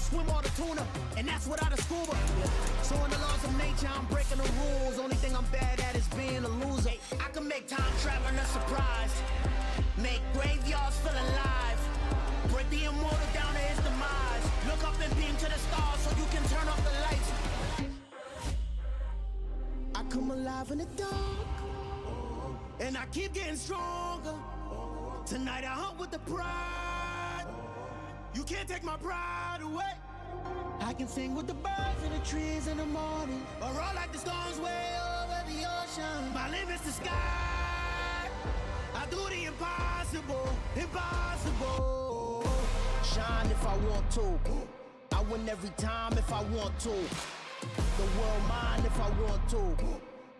swim all the tuna, and that's without a scuba. So in the laws of nature, I'm breaking the rules. Only thing I'm bad at is being a loser. I can make time traveling a surprise, make graveyards feel alive, break the immortal down to his demise. Look up and beam to the stars so you can turn off the lights. I come alive in the dark, and I keep getting stronger. Tonight I hunt with the pride. You can't take my pride away. I can sing with the birds and the trees in the morning, or roll like the storms way over the ocean. My limit's the sky. I do the impossible, impossible. Shine if I want to. I win every time if I want to. The world mine if I want to.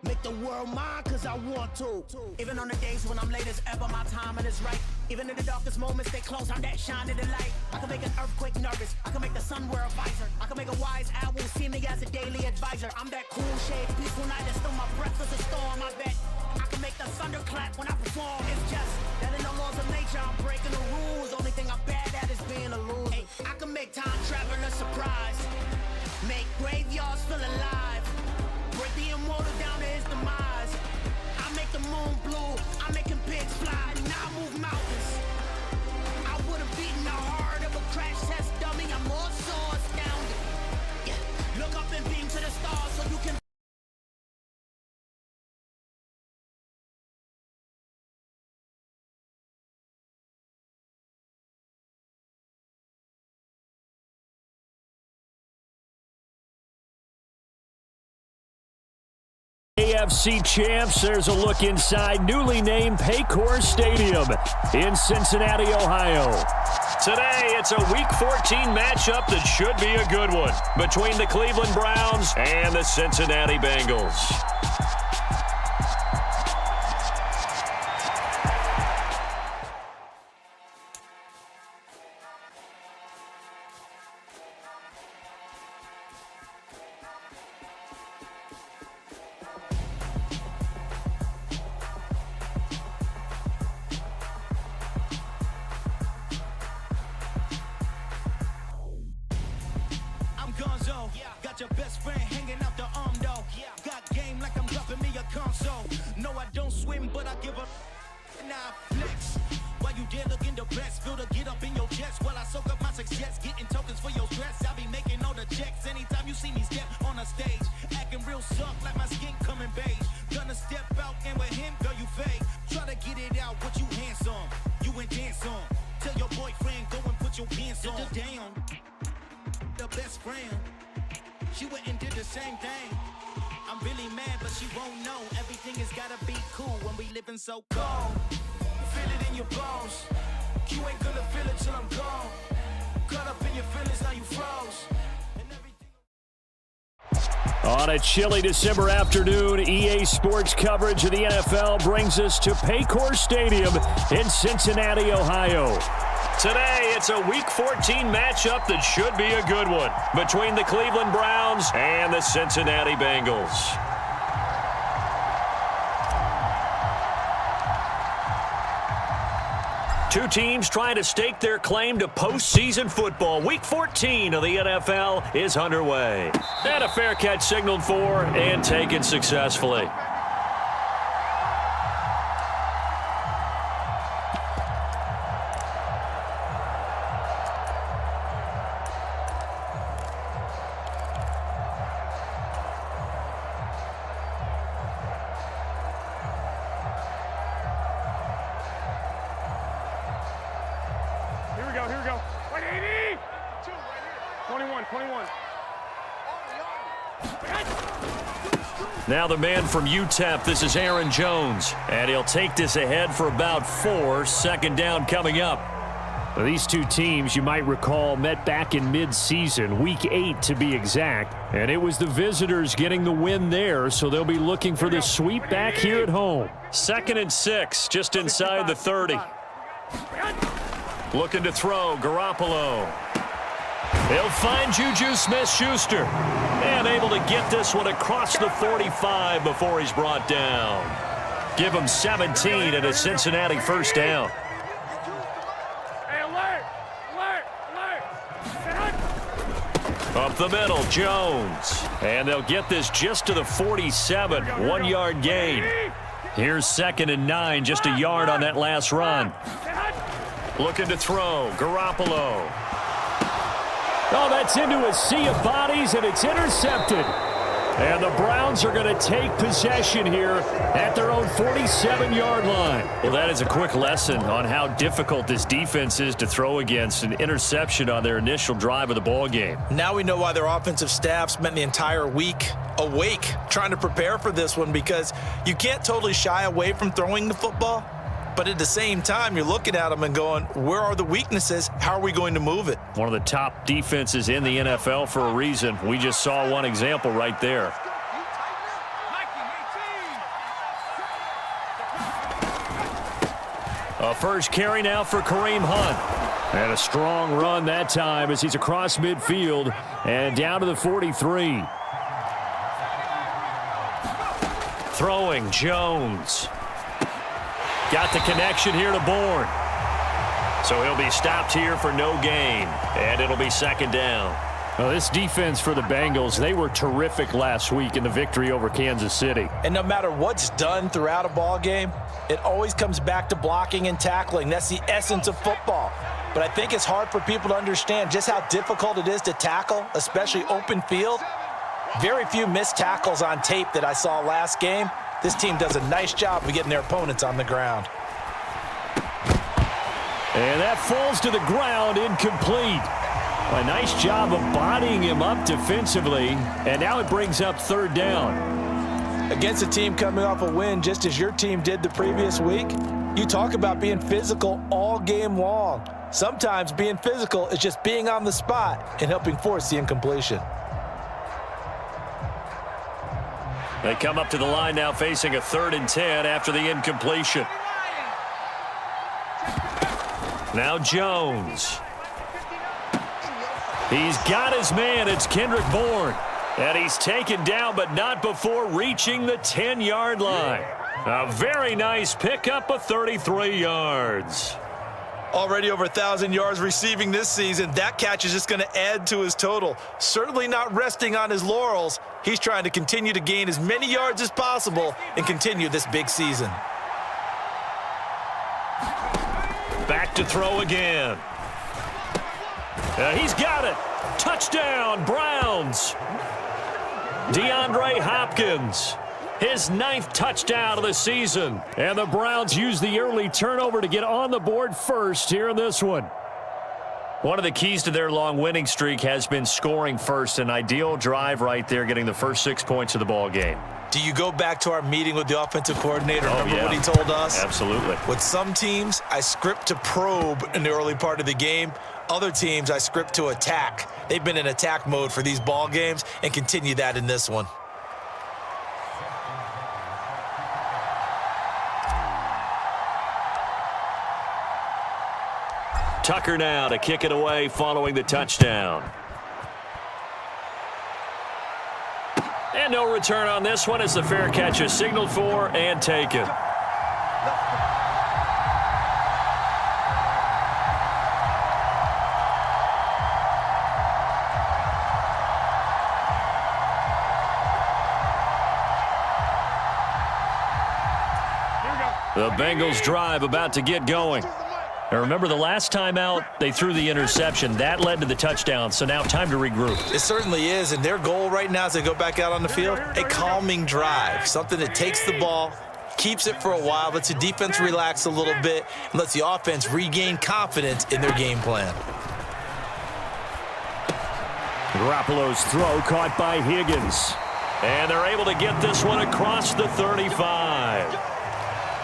Make the world mine cause I want to. Even on the days when I'm late as ever, my timing is right. Even in the darkest moments, stay close, I'm that shining the light. I can make an earthquake nervous, I can make the sun wear a visor. I can make a wise owl see me as a daily advisor. I'm that cool shade, peaceful night that still my breath is a storm, I bet. I can make the thunder clap when I perform. It's just that in the laws of nature, I'm breaking the rules. Only thing I'm bad at is being a loser. Hey, I can make time traveling a surprise, make graveyards feel alive, break the immortal down to his demise. I make the moon blue, I'm making pigs fly, now I move mountains. I would've beaten the heart of a crash test dummy, I'm more so astounded. Yeah. Look up and beam to the stars so you can. AFC champs, there's a look inside newly named Paycor Stadium in Cincinnati, Ohio. Today, it's a Week 14 matchup that should be a good one between the Cleveland Browns and the Cincinnati Bengals. Your best friend hanging out the arm though. Got game like I'm dropping me a console. No, I don't swim, but I give a now flex. While you there looking depressed, feel to get up in your chest while I soak up my success, getting tokens for your stress. I be making all the checks anytime you see me step on a stage, acting real soft like my skin coming beige. Gonna step out and with him, girl, you fake. Try to get it out, what you handsome, you ain't dance on. Tell your boyfriend go and put your pants on. Down, the best friend. She went and did the same thing. I'm really mad, but she won't know. Everything has gotta be cool when we living so cold. Feel it in your bones. You ain't gonna feel it till I'm gone. Caught up in your feelings, now you froze. On a chilly December afternoon, EA Sports coverage of the NFL brings us to Paycor Stadium in Cincinnati, Ohio. Today, it's a Week 14 matchup that should be a good one between the Cleveland Browns and the Cincinnati Bengals. Two teams trying to stake their claim to postseason football. Week 14 of the NFL is underway. And a fair catch signaled for and taken successfully. Here we go. 180! 21. Now the man from UTEP, this is Aaron Jones. And he'll take this ahead for about 4. Second down coming up. Well, these two teams, you might recall, met back in mid-season, Week 8 to be exact. And it was the visitors getting the win there, so they'll be looking for the sweep back here at home. 2nd and 6, just inside the 30. Looking to throw, Garoppolo. They'll find Juju Smith-Schuster. And able to get this one across the 45 before he's brought down. Give him 17 and a Cincinnati first down. Hey, alert! Up the middle, Jones. And they'll get this just to the 47, 1-yard gain. Here's 2nd and 9, just a yard on that last run. Looking to throw, Garoppolo. Oh, that's into a sea of bodies, and it's intercepted. And the Browns are going to take possession here at their own 47-yard line. Well, that is a quick lesson on how difficult this defense is to throw against. An interception on their initial drive of the ball game. Now we know why their offensive staff spent the entire week awake trying to prepare for this one, because you can't totally shy away from throwing the football. But at the same time, you're looking at them and going, where are the weaknesses? How are we going to move it? One of the top defenses in the NFL for a reason. We just saw one example right there. A first carry now for Kareem Hunt. And a strong run that time as he's across midfield and down to the 43. Throwing, Jones. Got the connection here to Bourne. So he'll be stopped here for no gain. And it'll be 2nd down. Well, this defense for the Bengals, they were terrific last week in the victory over Kansas City. And no matter what's done throughout a ball game, it always comes back to blocking and tackling. That's the essence of football. But I think it's hard for people to understand just how difficult it is to tackle, especially open field. Very few missed tackles on tape that I saw last game. This team does a nice job of getting their opponents on the ground. And that falls to the ground, incomplete. A nice job of bodying him up defensively, and now it brings up 3rd down. Against a team coming off a win just as your team did the previous week, you talk about being physical all game long. Sometimes being physical is just being on the spot and helping force the incompletion. They come up to the line now facing a 3rd and 10 after the incompletion. Now Jones. He's got his man. It's Kendrick Bourne. And he's taken down, but not before reaching the 10-yard line. A very nice pickup of 33 yards. Already over 1,000 yards receiving this season. That catch is just going to add to his total. Certainly not resting on his laurels. He's trying to continue to gain as many yards as possible and continue this big season. Back to throw again. He's got it. Touchdown, Browns. DeAndre Hopkins. His 9th touchdown of the season. And the Browns use the early turnover to get on the board first here in this one. One of the keys to their long winning streak has been scoring first. An ideal drive right there, getting the first 6 points of the ball game. Do you go back to our meeting with the offensive coordinator? Remember what he told us? Absolutely. With some teams, I script to probe in the early part of the game. Other teams, I script to attack. They've been in attack mode for these ball games and continue that in this one. Tucker now to kick it away following the touchdown. And no return on this one as the fair catch is signaled for and taken. The Bengals drive about to get going. And remember, the last time out, they threw the interception. That led to the touchdown, so now time to regroup. It certainly is, and their goal right now as they go back out on the field, a calming drive, something that takes the ball, keeps it for a while, lets the defense relax a little bit, and lets the offense regain confidence in their game plan. Garoppolo's throw caught by Higgins. And they're able to get this one across the 35.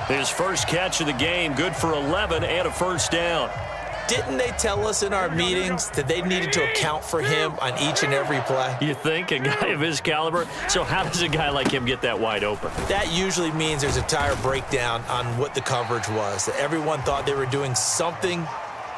His first catch of the game, good for 11 and a first down. Didn't they tell us in our meetings that they needed to account for him on each and every play? You think, a guy of his caliber? So how does a guy like him get that wide open? That usually means there's a entire breakdown on what the coverage was. That everyone thought they were doing something,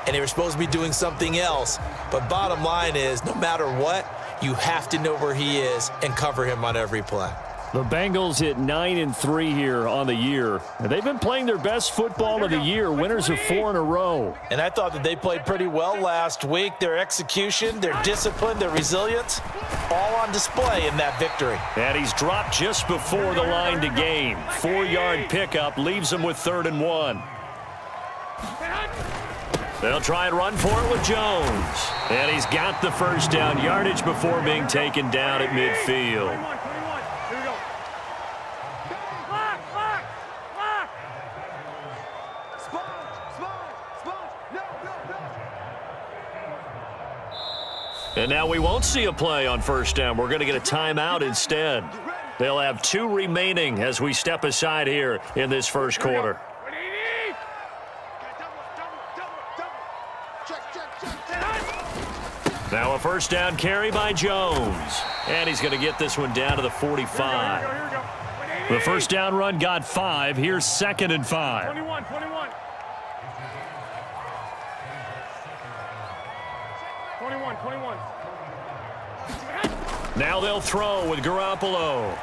and they were supposed to be doing something else. But bottom line is, no matter what, you have to know where he is and cover him on every play. The Bengals hit 9-3 here on the year. They've been playing their best football of the year, winners of 4 in a row. And I thought that they played pretty well last week. Their execution, their discipline, their resilience, all on display in that victory. And he's dropped just before the line to gain. 4-yard pickup leaves him with 3rd and 1. They'll try and run for it with Jones. And he's got the first down yardage before being taken down at midfield. And now we won't see a play on first down. We're going to get a timeout instead. They'll have 2 remaining as we step aside here in this first quarter. Now a first down carry by Jones. And he's going to get this one down to the 45. The first down run got 5. Here's 2nd and 5. 21. Now they'll throw with Garoppolo.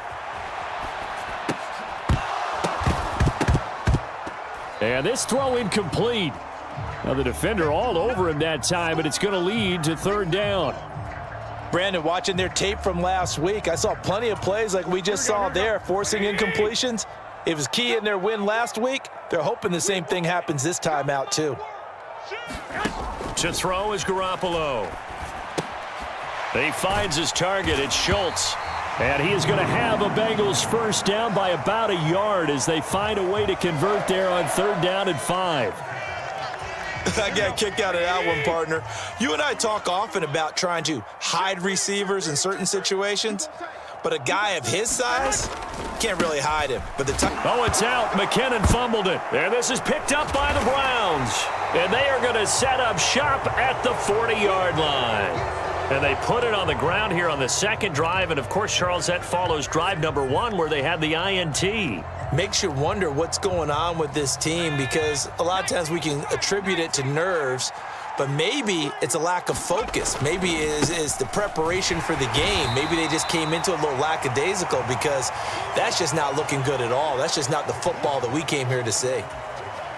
And this throw incomplete. Now the defender all over him that time, but it's going to lead to 3rd down. Brandon, watching their tape from last week, I saw plenty of plays like we just saw there, forcing incompletions. It was key in their win last week. They're hoping the same thing happens this time out, too. To throw is Garoppolo. He finds his target. It's Schultz. And he is going to have a Bengals first down by about a yard as they find a way to convert there on 3rd down and 5. I got a kick out of that one, partner. You and I talk often about trying to hide receivers in certain situations, but a guy of his size can't really hide him. But it's out. McKinnon fumbled it. And this is picked up by the Browns. And they are going to set up shop at the 40-yard line. And they put it on the ground here on the 2nd drive. And, of course, Charles, that follows drive number 1 where they had the INT. Makes you wonder what's going on with this team, because a lot of times we can attribute it to nerves, but maybe it's a lack of focus. Maybe it's the preparation for the game. Maybe they just came into a little lackadaisical, because that's just not looking good at all. That's just not the football that we came here to see.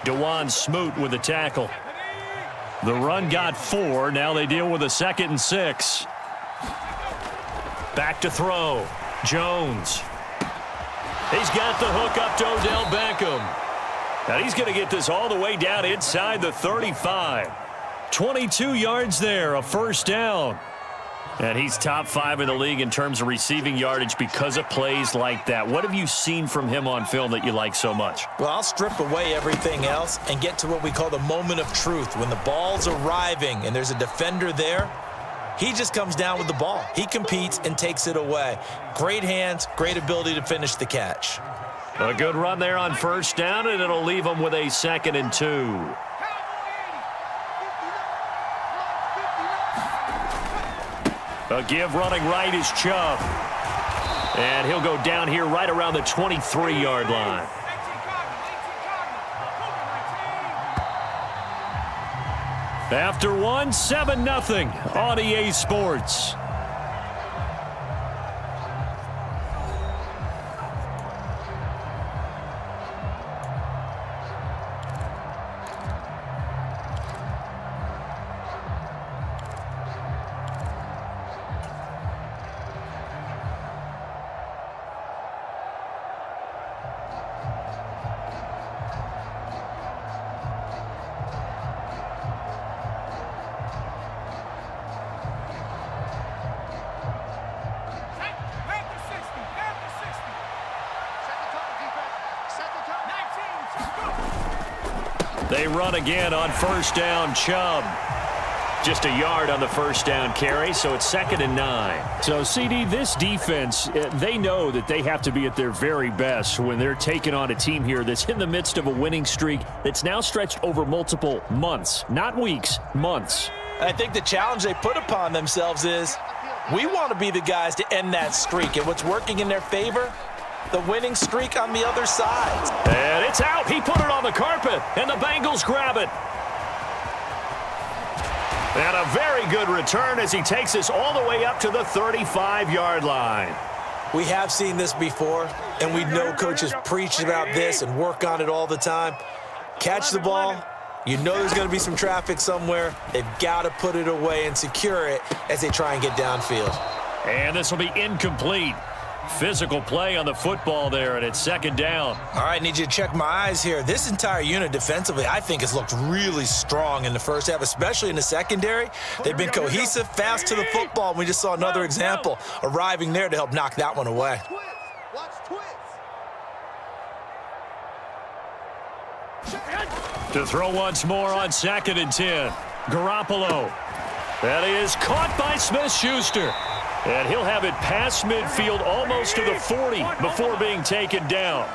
DeJuan Smoot with the tackle. The run got 4. Now they deal with a 2nd and 6. Back to throw. Jones. He's got the hook up to Odell Beckham. And he's going to get this all the way down inside the 35. 22 yards there, a first down. And he's top 5 in the league in terms of receiving yardage because of plays like that. What have you seen from him on film that you like so much? Well, I'll strip away everything else and get to what we call the moment of truth. When the ball's arriving and there's a defender there, he just comes down with the ball. He competes and takes it away. Great hands, great ability to finish the catch. A good run there on first down, and it'll leave him with a 2nd and 2. A give running right is Chubb. And he'll go down here right around the 23-yard line. After 1, 7-0 on EA Sports. They run again on first down. Chubb. Just a yard on the first down carry, so it's 2nd and 9. So, CD, this defense, they know that they have to be at their very best when they're taking on a team here that's in the midst of a winning streak that's now stretched over multiple months, not weeks, months. I think the challenge they put upon themselves is we want to be the guys to end that streak. And what's working in their favor? The winning streak on the other side. And it's out. He put it on the carpet, and the Bengals grab it. And a very good return as he takes us all the way up to the 35-yard line. We have seen this before, and we know coaches preach about this and work on it all the time. Catch the ball. You know there's going to be some traffic somewhere. They've got to put it away and secure it as they try and get downfield. And this will be incomplete. Physical play on the football there, and it's second down. All right, need you to check my eyes here. This entire unit defensively, I think, has looked really strong in the first half, especially in the secondary. They've been cohesive, fast to the football, and we just saw another example arriving there to help knock that one away. To throw once more on 2nd and 10. Garoppolo. That is caught by Smith-Schuster. And he'll have it past midfield almost to the 40 before being taken down.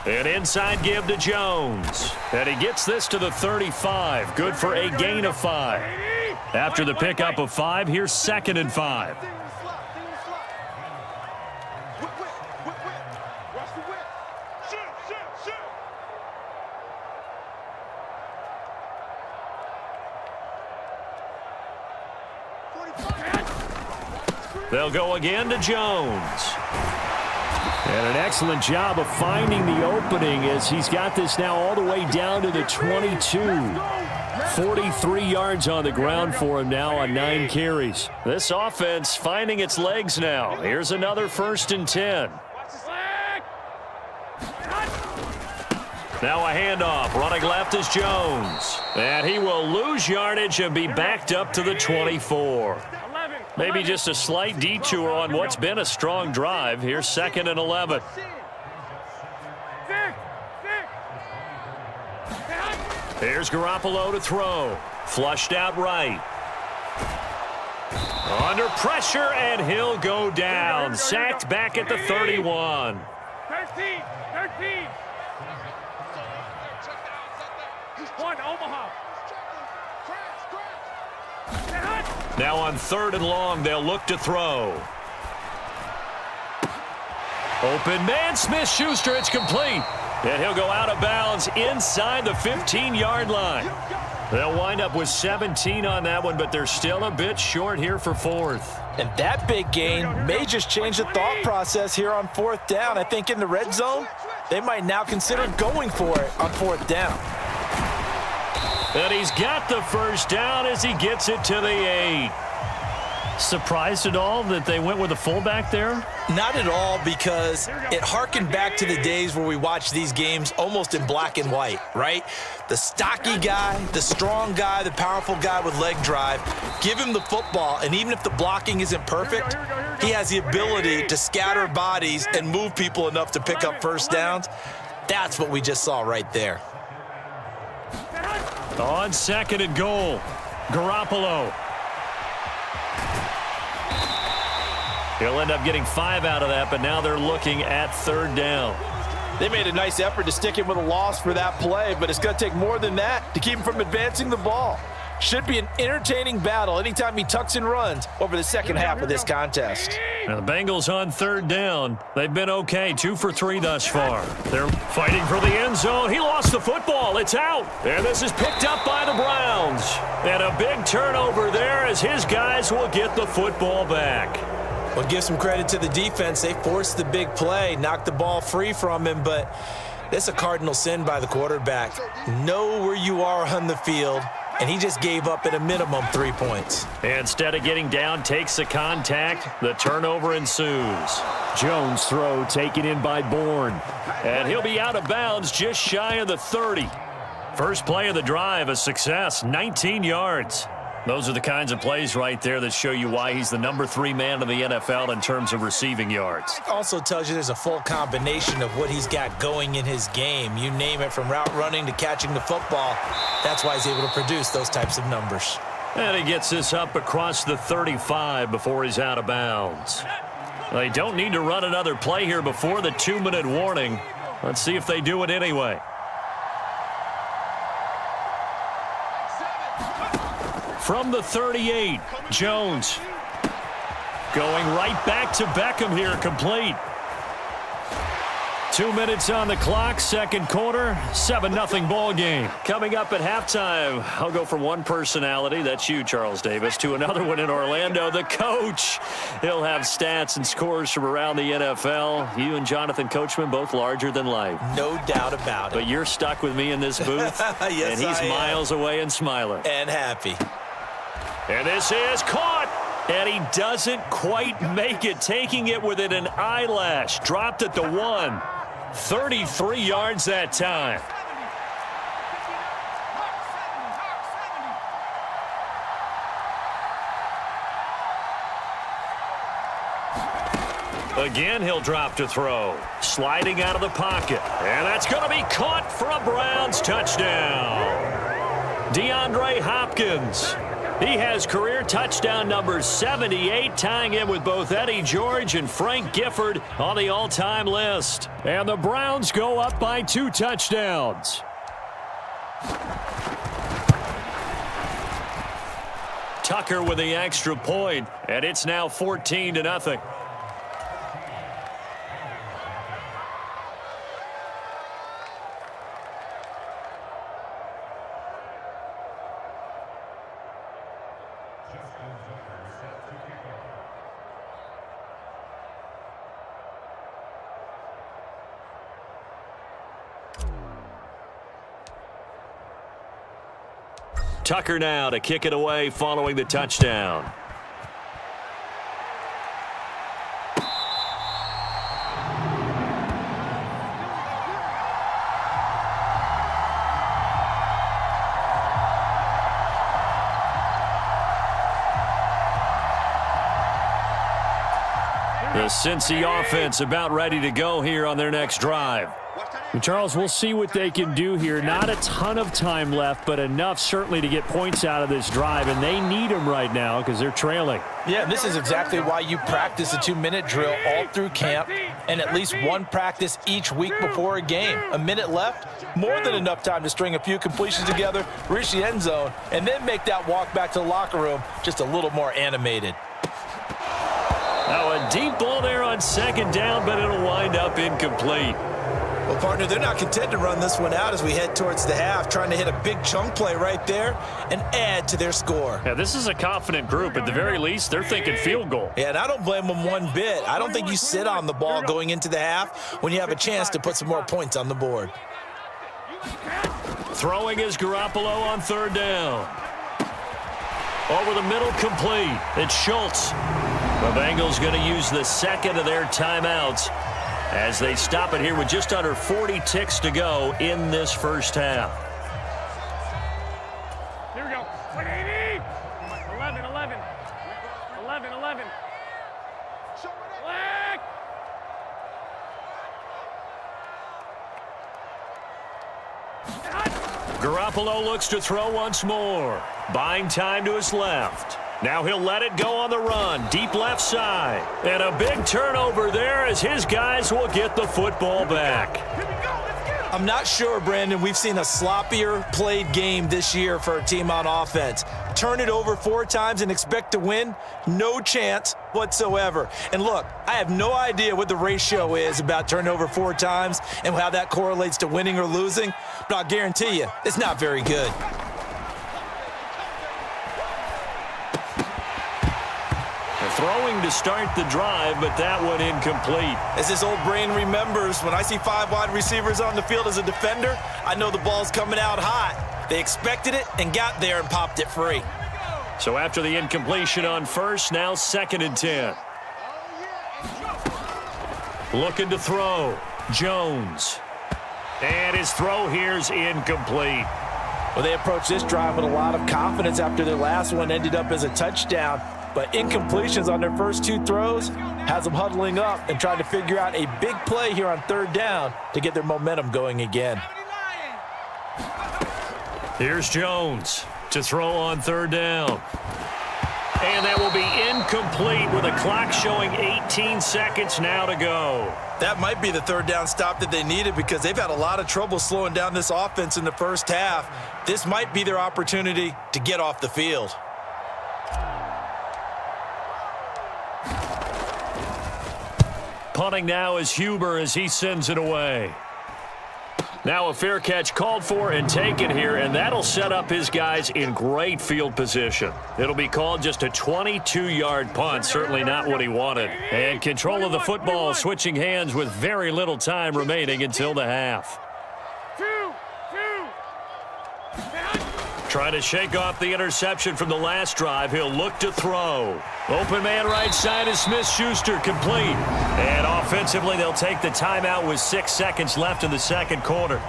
An inside give to Jones. And he gets this to the 35. Good for a gain of 5. After the pickup of 5, here's 2nd and 5. They'll go again to Jones. And an excellent job of finding the opening as he's got this now all the way down to the 22. 43 yards on the ground for him now on 9 carries. This offense finding its legs now. Here's another 1st and 10. Now a handoff. Running left is Jones. And he will lose yardage and be backed up to the 24. Maybe just a slight detour on what's been a strong drive. Here's 2nd and 11. Here's Garoppolo to throw. Flushed out right. Under pressure, and he'll go down. Sacked back at the 31. 13. 1, Omaha. Now on 3rd and long, they'll look to throw. Open man, Smith-Schuster, it's complete. And he'll go out of bounds inside the 15-yard line. They'll wind up with 17 on that one, but they're still a bit short here for 4th. And that big gain may just change the thought process here on 4th down. I think in the red zone, they might now consider going for it on 4th down. And he's got the 1st down as he gets it to the 8. Surprised at all that they went with a fullback there? Not at all, because it harkened back to the days where we watched these games almost in black and white, right? The stocky guy, the strong guy, the powerful guy with leg drive. Give him the football, and even if the blocking isn't perfect, he has the ability to scatter bodies and move people enough to pick up 1st downs. That's what we just saw right there. On 2nd and goal, Garoppolo. He'll end up getting 5 out of that, but now they're looking at 3rd down. They made a nice effort to stick him with a loss for that play, but it's going to take more than that to keep him from advancing the ball. Should be an entertaining battle anytime he tucks and runs over the second half of this contest. Now the Bengals on 3rd down. They've been okay, 2 for 3 thus far. They're fighting for the end zone. He lost the football. It's out. And this is picked up by the Browns. And a big turnover there as his guys will get the football back. Well, give some credit to the defense. They forced the big play, knocked the ball free from him, but that's a cardinal sin by the quarterback. Know where you are on the field, and he just gave up at a minimum 3 points. Instead of getting down, takes the contact. The turnover ensues. Jones throw taken in by Bourne. And he'll be out of bounds just shy of the 30. First play of the drive, a success, 19 yards. Those are the kinds of plays right there that show you why he's the number 3 man in the NFL in terms of receiving yards. Also tells you there's a full combination of what he's got going in his game. You name it, from route running to catching the football. That's why he's able to produce those types of numbers. And he gets this up across the 35 before he's out of bounds. They don't need to run another play here before the 2-minute warning. Let's see if they do it anyway. From the 38, Jones going right back to Beckham here, complete. 2 minutes on the clock, second quarter, 7-0 ball game. Coming up at halftime, I'll go from one personality, that's you, Charles Davis, to another one in Orlando, the coach. He'll have stats and scores from around the NFL. You and Jonathan Coachman, both larger than life. No doubt about it. But you're stuck with me in this booth, yes, and he's miles away and smiling. And happy. And this is caught. And he doesn't quite make it, taking it within an eyelash. Dropped at the 1. 33 yards that time. Again, he'll drop to throw. Sliding out of the pocket. And that's going to be caught for a Browns touchdown. DeAndre Hopkins. He has career touchdown number 78, tying him with both Eddie George and Frank Gifford on the all-time list. And the Browns go up by 2 touchdowns. Tucker with the extra point, and it's now 14-0. Tucker now to kick it away following the touchdown. The Cincy offense about ready to go here on their next drive. And Charles, we'll see what they can do here. Not a ton of time left, but enough certainly to get points out of this drive, and they need them right now because they're trailing. Yeah, and this is exactly why you practice a 2-minute drill all through camp and at least one practice each week before a game. A minute left, more than enough time to string a few completions together, reach the end zone, and then make that walk back to the locker room just a little more animated. Now a deep ball there on second down, but it'll wind up incomplete. Well, partner, they're not content to run this one out as we head towards the half, trying to hit a big chunk play right there and add to their score. Yeah, this is a confident group. At the very least, they're thinking field goal. Yeah, and I don't blame them one bit. I don't think you sit on the ball going into the half when you have a chance to put some more points on the board. Throwing is Garoppolo on third down. Over the middle, complete. It's Schultz. The Bengals going to use the second of their timeouts as they stop it here with just under 40 ticks to go in this first half. Here we go. 11, 11. 11, 11. Leg. Garoppolo looks to throw once more. Buying time to his left. Now he'll let it go on the run. Deep left side. And a big turnover there as his guys will get the football back. I'm not sure, Brandon, we've seen a sloppier played game this year for a team on offense. Turn it over 4 times and expect to win? No chance whatsoever. And look, I have no idea what the ratio is about turning over 4 times and how that correlates to winning or losing, but I'll guarantee you, it's not very good. Throwing to start the drive, but that one incomplete. As his old brain remembers, when I see 5 wide receivers on the field as a defender, I know the ball's coming out hot. They expected it and got there and popped it free. So after the incompletion on first, now 2nd and 10. Looking to throw. Jones. And his throw here's incomplete. Well, they approached this drive with a lot of confidence after their last one ended up as a touchdown. But incompletions on their first 2 throws has them huddling up and trying to figure out a big play here on 3rd down to get their momentum going again. Here's Jones to throw on 3rd down. And that will be incomplete with a clock showing 18 seconds now to go. That might be the 3rd down stop that they needed because they've had a lot of trouble slowing down this offense in the first half. This might be their opportunity to get off the field. Punting now is Huber as he sends it away. Now a fair catch called for and taken here, and that'll set up his guys in great field position. It'll be called just a 22-yard punt, certainly not what he wanted. And control of the football switching hands with very little time remaining until the half. Trying to shake off the interception from the last drive. He'll look to throw. Open man right side is Smith-Schuster, complete. And offensively, they'll take the timeout with 6 seconds left in the second quarter.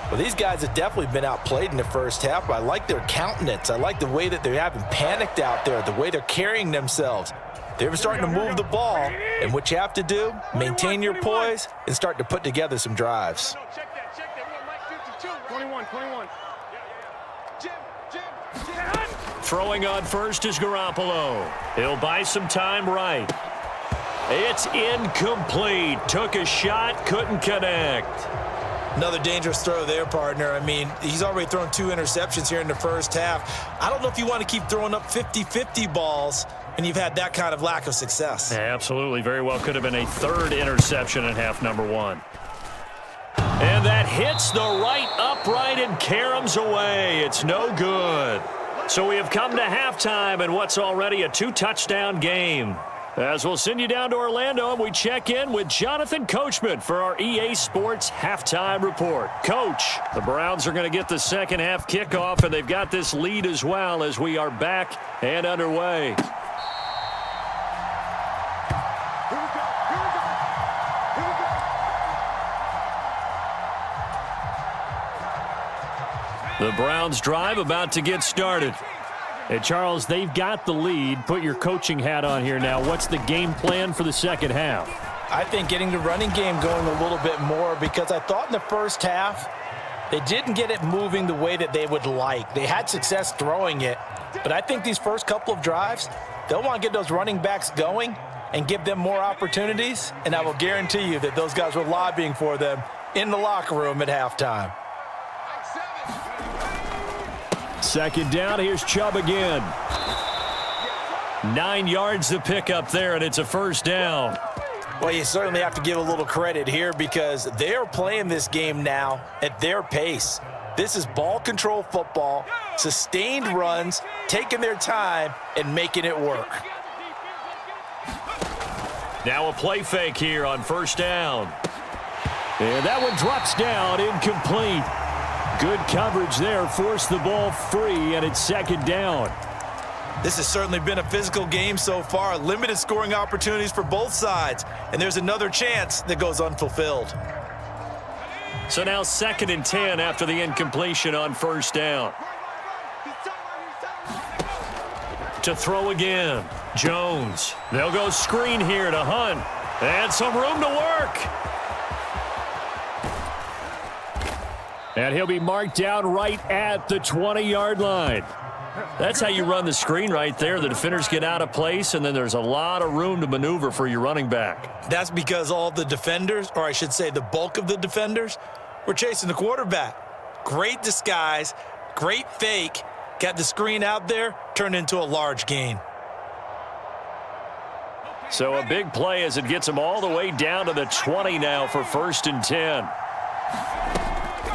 Well, these guys have definitely been outplayed in the first half, but I like their countenance. I like the way that they haven't panicked out there, the way they're carrying themselves. They're starting to move the ball, and what you have to do, maintain your poise and start to put together some drives. 21. Throwing on first is Garoppolo. He'll buy some time right. It's incomplete. Took a shot, couldn't connect. Another dangerous throw there, partner. I mean, he's already thrown 2 interceptions here in the first half. I don't know if you want to keep throwing up 50-50 balls when you've had that kind of lack of success. Absolutely. Very well could have been a 3rd interception in half number 1. And that hits the right upright and caroms away. It's no good. So we have come to halftime in what's already a 2-touchdown game. As we'll send you down to Orlando, and we check in with Jonathan Coachman for our EA Sports Halftime Report. Coach, the Browns are going to get the second half kickoff, and they've got this lead as well as we are back and underway. The Browns drive about to get started. Hey, Charles, they've got the lead. Put your coaching hat on here now. What's the game plan for the second half? I think getting the running game going a little bit more, because I thought in the first half they didn't get it moving the way that they would like. They had success throwing it, but I think these first couple of drives, they'll want to get those running backs going and give them more opportunities, and I will guarantee you that those guys were lobbying for them in the locker room at halftime. Second down, here's Chubb again. 9 yards to pick up there, and it's a first down. Well, you certainly have to give a little credit here because they're playing this game now at their pace. This is ball control football, sustained runs, taking their time, and making it work. Now a play fake here on first down. And that one drops down, incomplete. Good coverage there, forced the ball free, and it's second down. This has certainly been a physical game so far. Limited scoring opportunities for both sides, and there's another chance that goes unfulfilled. So now 2nd and 10 after the incompletion on first down. To throw again, Jones. They'll go screen here to Hunt, and some room to work. And he'll be marked down right at the 20-yard line. That's how you run the screen right there. The defenders get out of place, and then there's a lot of room to maneuver for your running back. That's because all the defenders, or I should say the bulk of the defenders, were chasing the quarterback. Great disguise, great fake, got the screen out there, turned into a large gain. So a big play as it gets them all the way down to the 20 now for 1st and 10.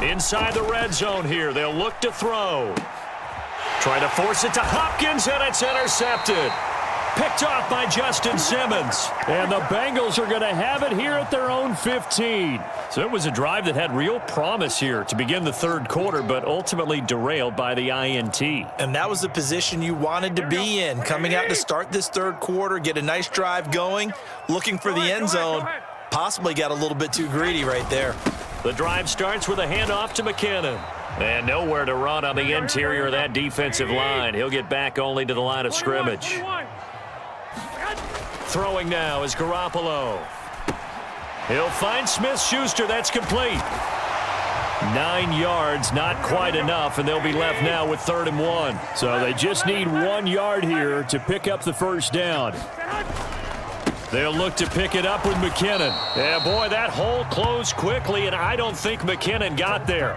Inside the red zone here, they'll look to throw. Try to force it to Hopkins, and it's intercepted. Picked off by Justin Simmons. And the Bengals are going to have it here at their own 15. So it was a drive that had real promise here to begin the third quarter, but ultimately derailed by the INT. And that was the position you wanted to be in, coming out to start this third quarter, get a nice drive going, looking for the end zone. Possibly got a little bit too greedy right there. The drive starts with a handoff to McKinnon. And nowhere to run on the interior of that defensive line. He'll get back only to the line of scrimmage. Throwing now is Garoppolo. He'll find Smith-Schuster. That's complete. 9 yards, not quite enough, and they'll be left now with 3rd and 1. So they just need 1 yard here to pick up the first down. They'll look to pick it up with McKinnon. Yeah, boy, that hole closed quickly, and I don't think McKinnon got there.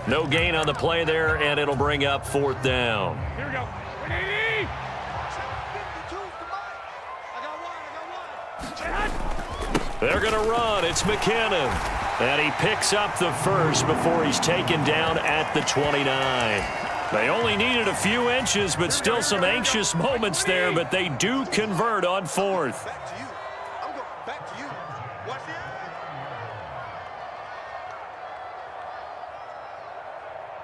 No gain on the play there, and it'll bring up 4th down. Here we go. They're going to run. It's McKinnon. And he picks up the first before he's taken down at the 29. They only needed a few inches, but still some anxious moments there, but they do convert on fourth. Back to you. I'm going back to you. Watch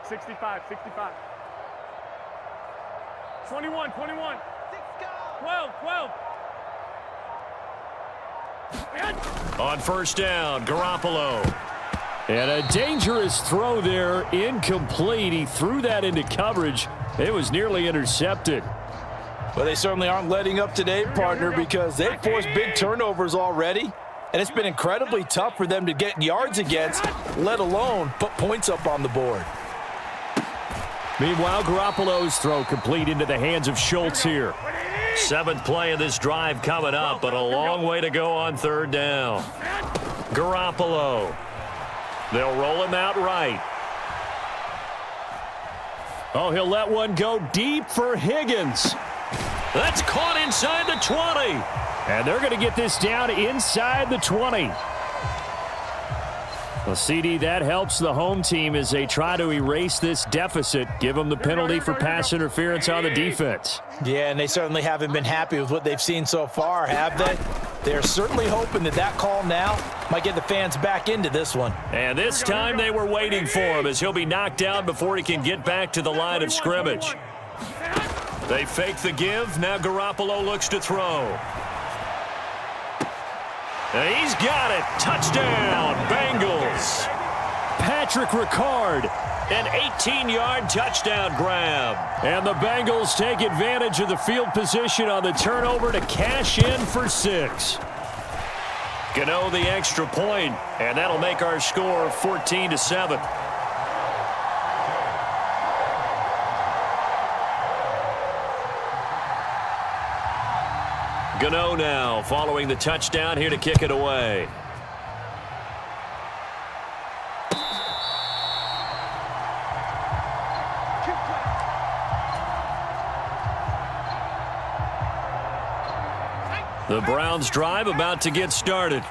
the 65, 65. 21, 21. 12, 12. On first down, Garoppolo. And a dangerous throw there, incomplete. He threw that into coverage. It was nearly intercepted. Well, they certainly aren't letting up today, partner, because they've forced big turnovers already, and it's been incredibly tough for them to get yards against, let alone put points up on the board. Meanwhile, Garoppolo's throw complete into the hands of Schultz here. 7th play of this drive coming up, but a long way to go on third down. Garoppolo. They'll roll him out right. Oh, he'll let one go deep for Higgins. That's caught inside the 20. And they're going to get this down inside the 20. Well, CD, that helps the home team as they try to erase this deficit, give them the penalty for pass interference on the defense. Yeah, and they certainly haven't been happy with what they've seen so far, have they? They're certainly hoping that that call now might get the fans back into this one. And this time they were waiting for him as he'll be knocked down before he can get back to the line of scrimmage. They fake the give. Now Garoppolo looks to throw. He's got it. Touchdown, Bengals. Patrick Ricard, an 18-yard touchdown grab. And the Bengals take advantage of the field position on the turnover to cash in for 6. Gano the extra point, and that'll make our score 14-7. Gano now following the touchdown here to kick it away. The Browns drive about to get started.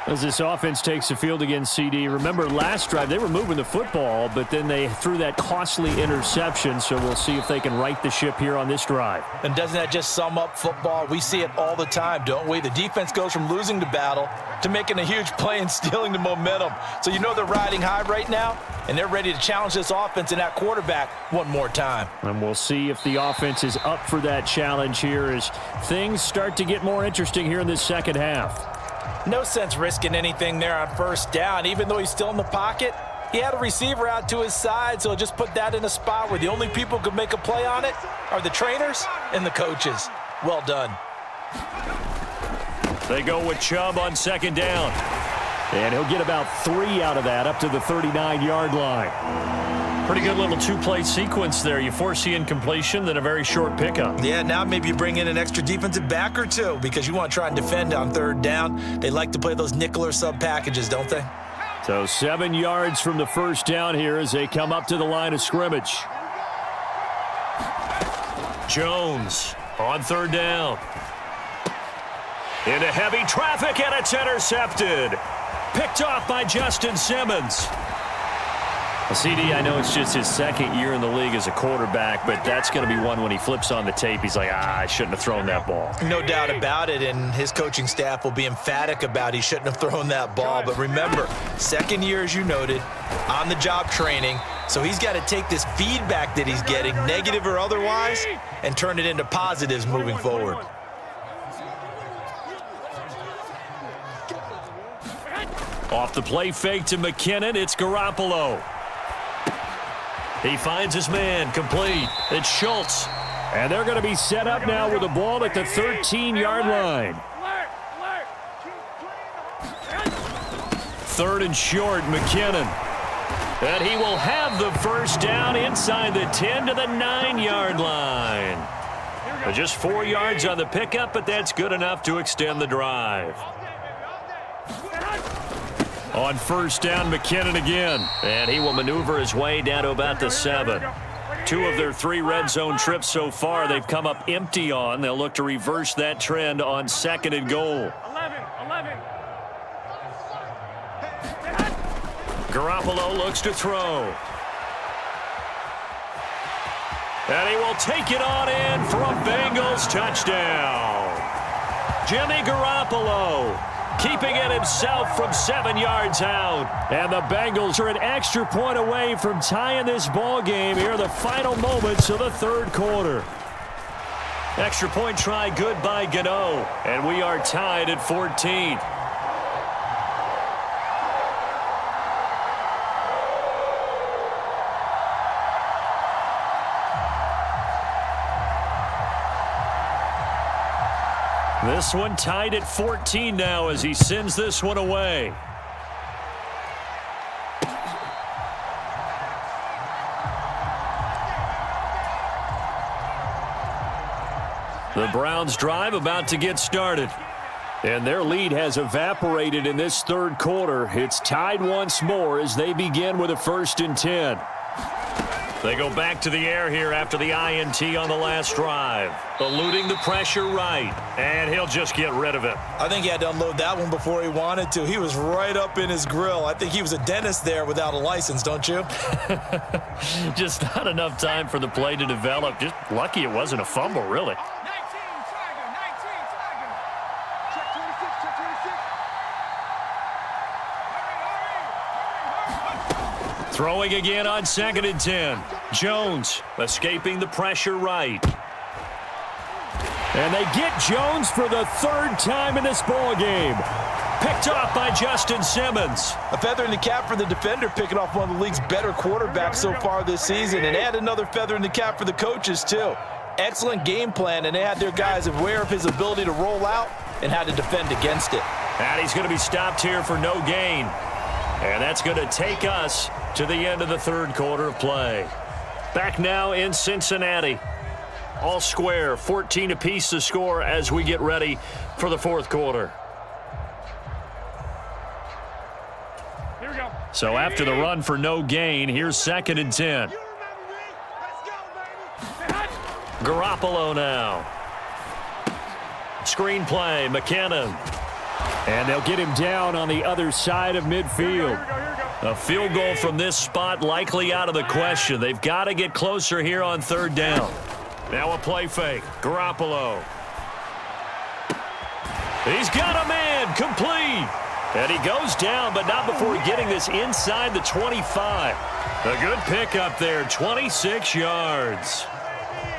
As this offense takes the field against CD, remember last drive they were moving the football, but then they threw that costly interception, so we'll see if they can right the ship here on this drive. And doesn't that just sum up football? We see it all the time, don't we? The defense goes from losing the battle to making a huge play and stealing the momentum. So you know they're riding high right now, and they're ready to challenge this offense and that quarterback one more time. And we'll see if the offense is up for that challenge here as things start to get more interesting here in this second half. No sense risking anything there on first down. Even though he's still in the pocket, he had a receiver out to his side, so just put that in a spot where the only people who can make a play on it are the trainers and the coaches. Well done. They go with Chubb on second down. And he'll get about 3 out of that up to the 39-yard line. Pretty good little two-play sequence there. You force the incompletion, then a very short pickup. Yeah, now maybe you bring in an extra defensive back or two because you want to try and defend on third down. They like to play those nickel or sub packages, don't they? So 7 yards from the first down here as they come up to the line of scrimmage. Jones on third down. Into heavy traffic, and it's intercepted. Picked off by Justin Simmons. CD, I know it's just his second year in the league as a quarterback, but that's going to be one when he flips on the tape. He's like, I shouldn't have thrown that ball. No doubt about it, and his coaching staff will be emphatic about he shouldn't have thrown that ball. But remember, second year, as you noted, on-the-job training, so he's got to take this feedback that he's getting, negative or otherwise, and turn it into positives moving forward. Off the play fake to McKinnon, it's Garoppolo. He finds his man, complete. It's Schultz. And they're going to be set up now with the ball at the 13-yard line. Third and short, McKinnon. And he will have the first down inside the 10 to the 9-yard line. Just 4 yards on the pickup, but that's good enough to extend the drive. On first down, McKinnon again. And he will maneuver his way down to about the 7. 2 of their 3 red zone trips so far they've come up empty on. They'll look to reverse that trend on second and goal. 11. Garoppolo looks to throw. And he will take it on in for a Bengals touchdown. Jimmy Garoppolo keeping it himself from 7 yards out. And the Bengals are an extra point away from tying this ball game here in the final moments of the third quarter. Extra point try good by Gano. And we are tied at 14. This one tied at 14 now as he sends this one away. The Browns drive about to get started. And their lead has evaporated in this third quarter. It's tied once more as they begin with a 1st and 10. They go back to the air here after the INT on the last drive. Eluding the pressure right. And he'll just get rid of it. I think he had to unload that one before he wanted to. He was right up in his grill. I think he was a dentist there without a license, don't you? Just not enough time for the play to develop. Just lucky it wasn't a fumble, really. 19 Tiger, 19 Tiger. Check 26, check 26. Throwing again on 2nd and 10. Jones escaping the pressure right. And they get Jones for the 3rd time in this ball game. Picked off by Justin Simmons. A feather in the cap for the defender, picking off one of the league's better quarterbacks so far this season. And add another feather in the cap for the coaches, too. Excellent game plan, and they had their guys aware of his ability to roll out and how to defend against it. And he's going to be stopped here for no gain. And that's going to take us to the end of the third quarter of play. Back now in Cincinnati. All square, 14 apiece to score as we get ready for the fourth quarter. Here we go. So after the run for no gain, here's 2nd and 10. Garoppolo now. Screen play, McKinnon. And they'll get him down on the other side of midfield. A field goal from this spot likely out of the question. They've got to get closer here on 3rd down. Now a play fake. Garoppolo. He's got a man. Complete. And he goes down, but not before getting this inside the 25. A good pickup there, 26 yards.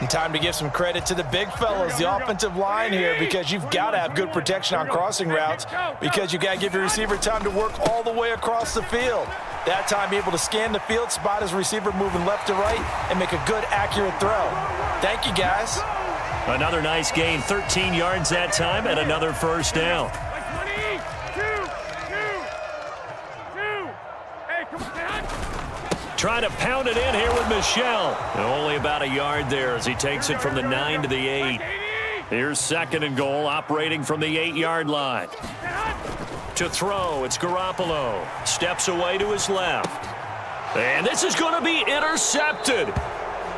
And time to give some credit to the big fellas, the offensive line here, because you've got to have good protection on crossing routes because you got to give your receiver time to work all the way across the field. That time, be able to scan the field, spot his receiver moving left to right, and make a good, accurate throw. Thank you, guys. Another nice gain, 13 yards that time, and another 1st down. Trying to pound it in here with Michel. Only about a yard there as he takes it from the 9 to the 8. Here's 2nd and goal, operating from the 8-yard line. To throw, it's Garoppolo. Steps away to his left. And this is going to be intercepted.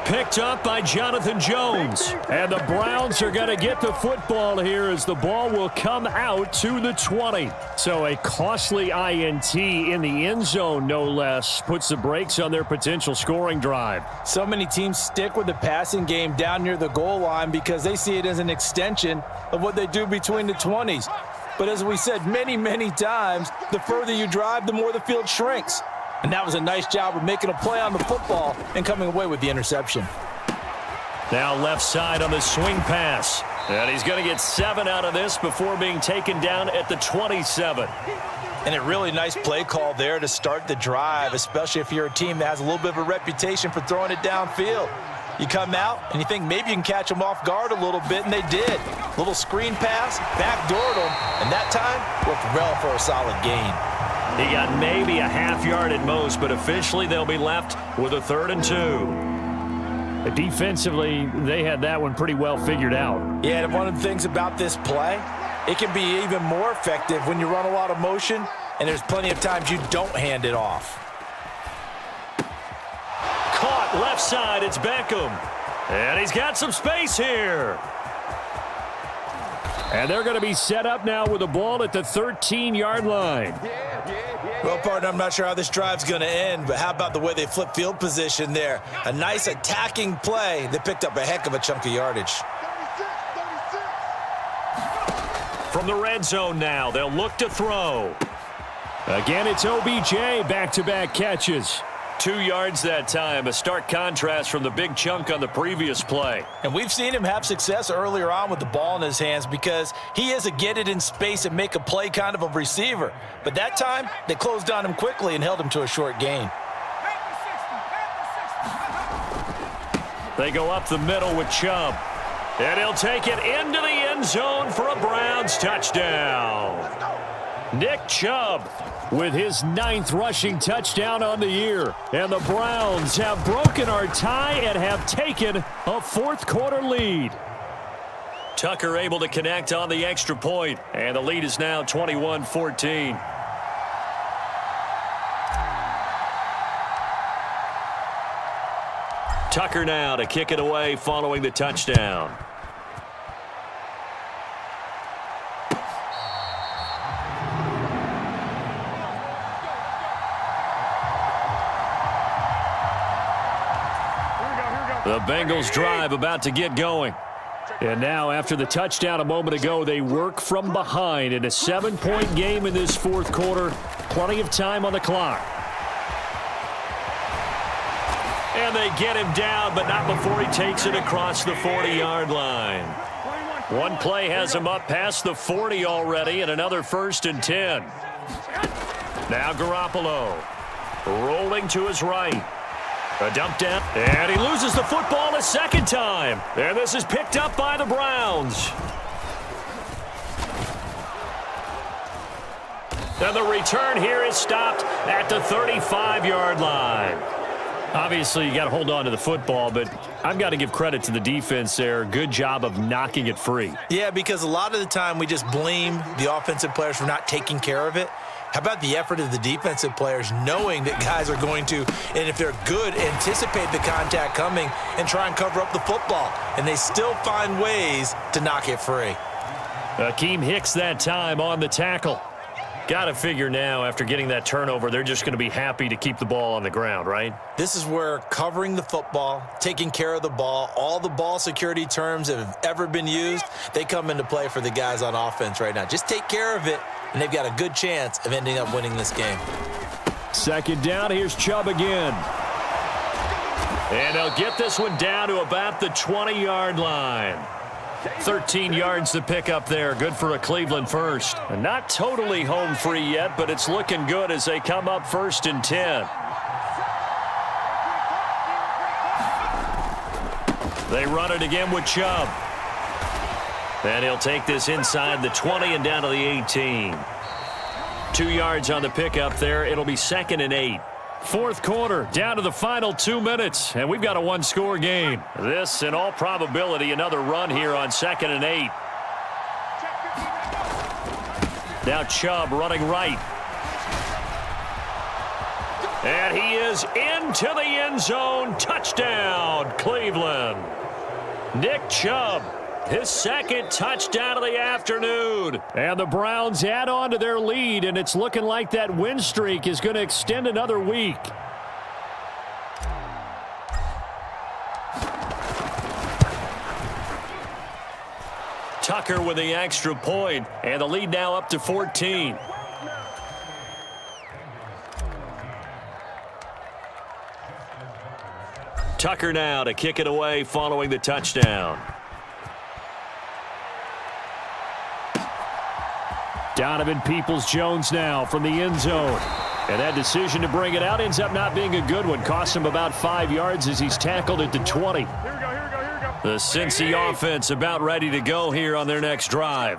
Picked up by Jonathan Jones. And the Browns are going to get the football here as the ball will come out to the 20. So a costly INT in the end zone, no less, puts the brakes on their potential scoring drive. So many teams stick with the passing game down near the goal line because they see it as an extension of what they do between the 20s. But as we said many, many times, the further you drive, the more the field shrinks. And that was a nice job of making a play on the football and coming away with the interception. Now left side on the swing pass. And he's going to get 7 out of this before being taken down at the 27. And a really nice play call there to start the drive, especially if you're a team that has a little bit of a reputation for throwing it downfield. You come out and you think maybe you can catch them off guard a little bit, and they did. Little screen pass, backdoored them, and that time worked well for a solid gain. He got maybe a half yard at most, but officially they'll be left with a 3rd and 2. Defensively, they had that one pretty well figured out. Yeah, and one of the things about this play, it can be even more effective when you run a lot of motion, and there's plenty of times you don't hand it off. Caught left side, it's Beckham. And he's got some space here. And they're going to be set up now with the ball at the 13-yard line. Well, partner, I'm not sure how this drive's going to end, but how about the way they flip field position there? A nice attacking play. They picked up a heck of a chunk of yardage. From the red zone now, they'll look to throw. Again, it's OBJ, back-to-back catches. 2 yards that time, a stark contrast from the big chunk on the previous play. And we've seen him have success earlier on with the ball in his hands because he is a get it in space and make a play kind of a receiver. But that time, they closed on him quickly and held him to a short gain. They go up the middle with Chubb. And he'll take it into the end zone for a Browns touchdown. Nick Chubb with his 9th rushing touchdown on the year. And the Browns have broken our tie and have taken a 4th quarter lead. Tucker able to connect on the extra point, and the lead is now 21-14. Tucker now to kick it away following the touchdown. The Bengals drive about to get going. And now, after the touchdown a moment ago, they work from behind in a 7-point game in this 4th quarter. Plenty of time on the clock. And they get him down, but not before he takes it across the 40-yard line. One play has him up past the 40 already, and another 1st and 10. Now Garoppolo rolling to his right. A dump down, and he loses the football a second time. And this is picked up by the Browns. And the return here is stopped at the 35-yard line. Obviously, you got to hold on to the football, but I've got to give credit to the defense there. Good job of knocking it free. Yeah, because a lot of the time we just blame the offensive players for not taking care of it. How about the effort of the defensive players knowing that guys are going to, and if they're good, anticipate the contact coming and try and cover up the football. And they still find ways to knock it free. Akeem Hicks that time on the tackle. Got to figure now, after getting that turnover, they're just going to be happy to keep the ball on the ground, right? This is where covering the football, taking care of the ball, all the ball security terms that have ever been used, they come into play for the guys on offense right now. Just take care of it, and they've got a good chance of ending up winning this game. 2nd down, here's Chubb again. And they'll get this one down to about the 20-yard line. 13 yards to pick up there. Good for a Cleveland first. And not totally home free yet, but it's looking good as they come up 1st and 10. They run it again with Chubb. And he'll take this inside the 20 and down to the 18. 2 yards on the pickup there. It'll be 2nd and 8. 4th quarter, down to the final 2 minutes, and we've got a 1-score game. This, in all probability, another run here on 2nd and 8. Now Chubb running right. And he is into the end zone. Touchdown, Cleveland. Nick Chubb, his 2nd touchdown of the afternoon. And the Browns add on to their lead, and it's looking like that win streak is going to extend another week. Tucker with the extra point, and the lead now up to 14. Tucker now to kick it away following the touchdown. Donovan Peoples-Jones now from the end zone. And that decision to bring it out ends up not being a good one. Cost him about 5 yards as he's tackled at the 20. The Cincy offense about ready to go here on their next drive.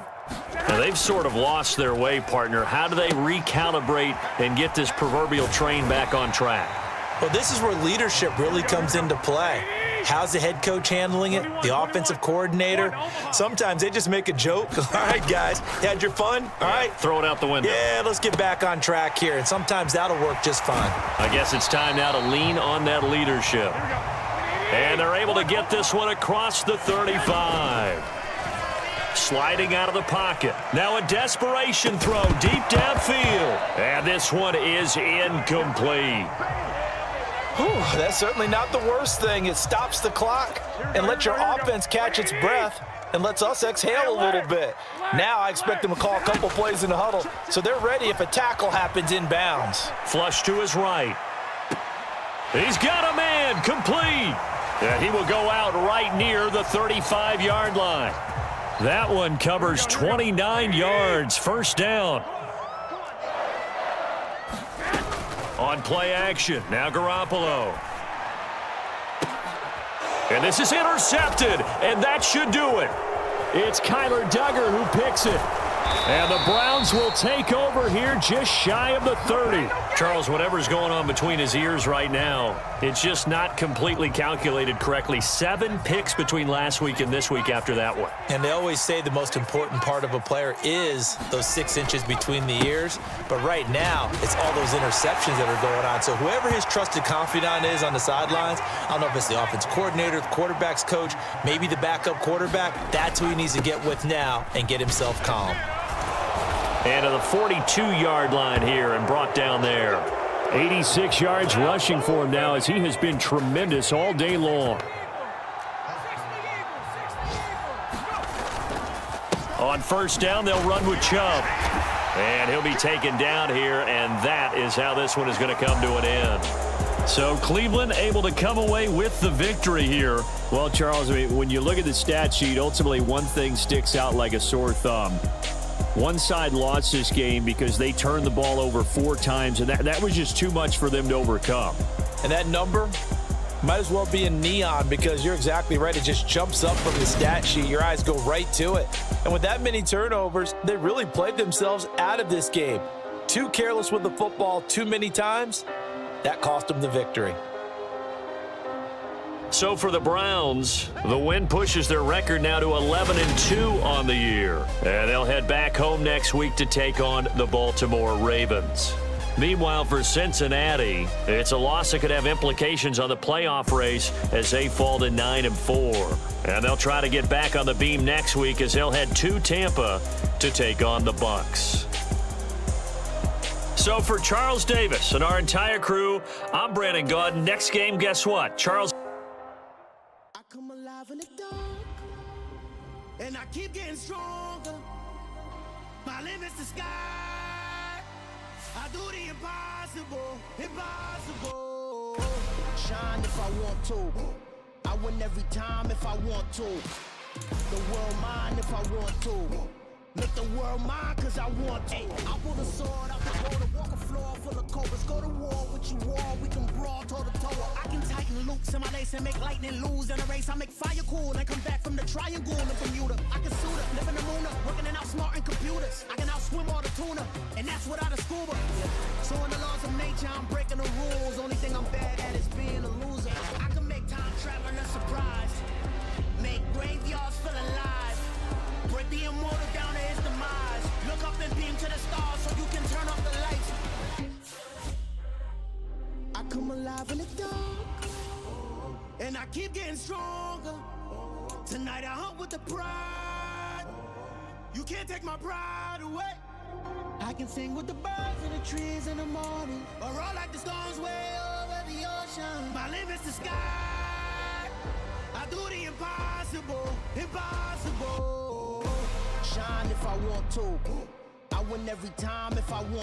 Now, they've sort of lost their way, partner. How do they recalibrate and get this proverbial train back on track? Well, this is where leadership really comes into play. How's the head coach handling it? The offensive coordinator? Sometimes they just make a joke. All right, guys, you had your fun? All right. Throw it out the window. Yeah, let's get back on track here. And sometimes that'll work just fine. I guess it's time now to lean on that leadership. And they're able to get this one across the 35. sliding out of the pocket. Now a desperation throw deep downfield. And this one is incomplete. That's certainly not the worst thing. It stops the clock and lets your offense catch its breath and lets us exhale a little bit. Now I expect them to call a couple plays in the huddle, so they're ready if a tackle happens inbounds. Flush to his right. He's got a man, complete. And he will go out right near the 35-yard line. That one covers 29 yards, first down. On play action, now Garoppolo. And this is intercepted, and that should do it. It's Kyler Duggar who picks it. And the Browns will take over here just shy of the 30. Charles, whatever's going on between his ears right now, it's just not completely calculated correctly. 7 picks between last week and this week after that one. And they always say the most important part of a player is those 6 inches between the ears. But right now, it's all those interceptions that are going on. So whoever his trusted confidant is on the sidelines, I don't know if it's the offense coordinator, the quarterback's coach, maybe the backup quarterback, that's who he needs to get with now and get himself calm. And to the 42-yard line here and brought down there. 86 yards rushing for him now as he has been tremendous all day long. On first down, they'll run with Chubb. And he'll be taken down here, and that is how this one is going to come to an end. So Cleveland able to come away with the victory here. Well, Charles, I mean, when you look at the stat sheet, ultimately one thing sticks out like a sore thumb. One side lost this game because they turned the ball over 4 times, and that was just too much for them to overcome. And that number might as well be in neon because you're exactly right. It just jumps up from the stat sheet. Your eyes go right to it. And with that many turnovers, they really played themselves out of this game. Too careless with the football too many times. That cost them the victory. So for the Browns, the win pushes their record now to 11-2 on the year. And they'll head back home next week to take on the Baltimore Ravens. Meanwhile, for Cincinnati, it's a loss that could have implications on the playoff race as they fall to 9-4. And they'll try to get back on the beam next week as they'll head to Tampa to take on the Bucs. So for Charles Davis and our entire crew, I'm Brandon Gaud. Next game, guess what? Charles. I come alive in the dark, and I keep getting stronger. My limit's the sky. I do the impossible, impossible. Shine if I want to. I win every time if I want to. The world mine if I want to. Make the world mine cause I want to. I pull the sword out the border, walk a floor full of cobras. Go to war with you all, we can brawl toe to toe. I can tighten loops in my lace and make lightning lose in a race. I make fire cool and come back from the triangle in Bermuda. I can suit up, live in the moon up, working and outsmarting computers. I can outswim all the tuna, and that's without a scuba. So in the laws of nature, I'm breaking the rules. Only thing I'm bad at is being a loser. I can make time traveling a surprise. Make graveyards feel alive. Break the immortal down to his demise. Look up and beam to the stars so you can turn off the lights. I come alive in the dark, and I keep getting stronger. Tonight I hunt with the pride. You can't take my pride away. I can sing with the birds and the trees in the morning, or roll like the storms way over the ocean. My limit's the sky. I do the impossible, impossible. Shine if I want to. I win every time if I want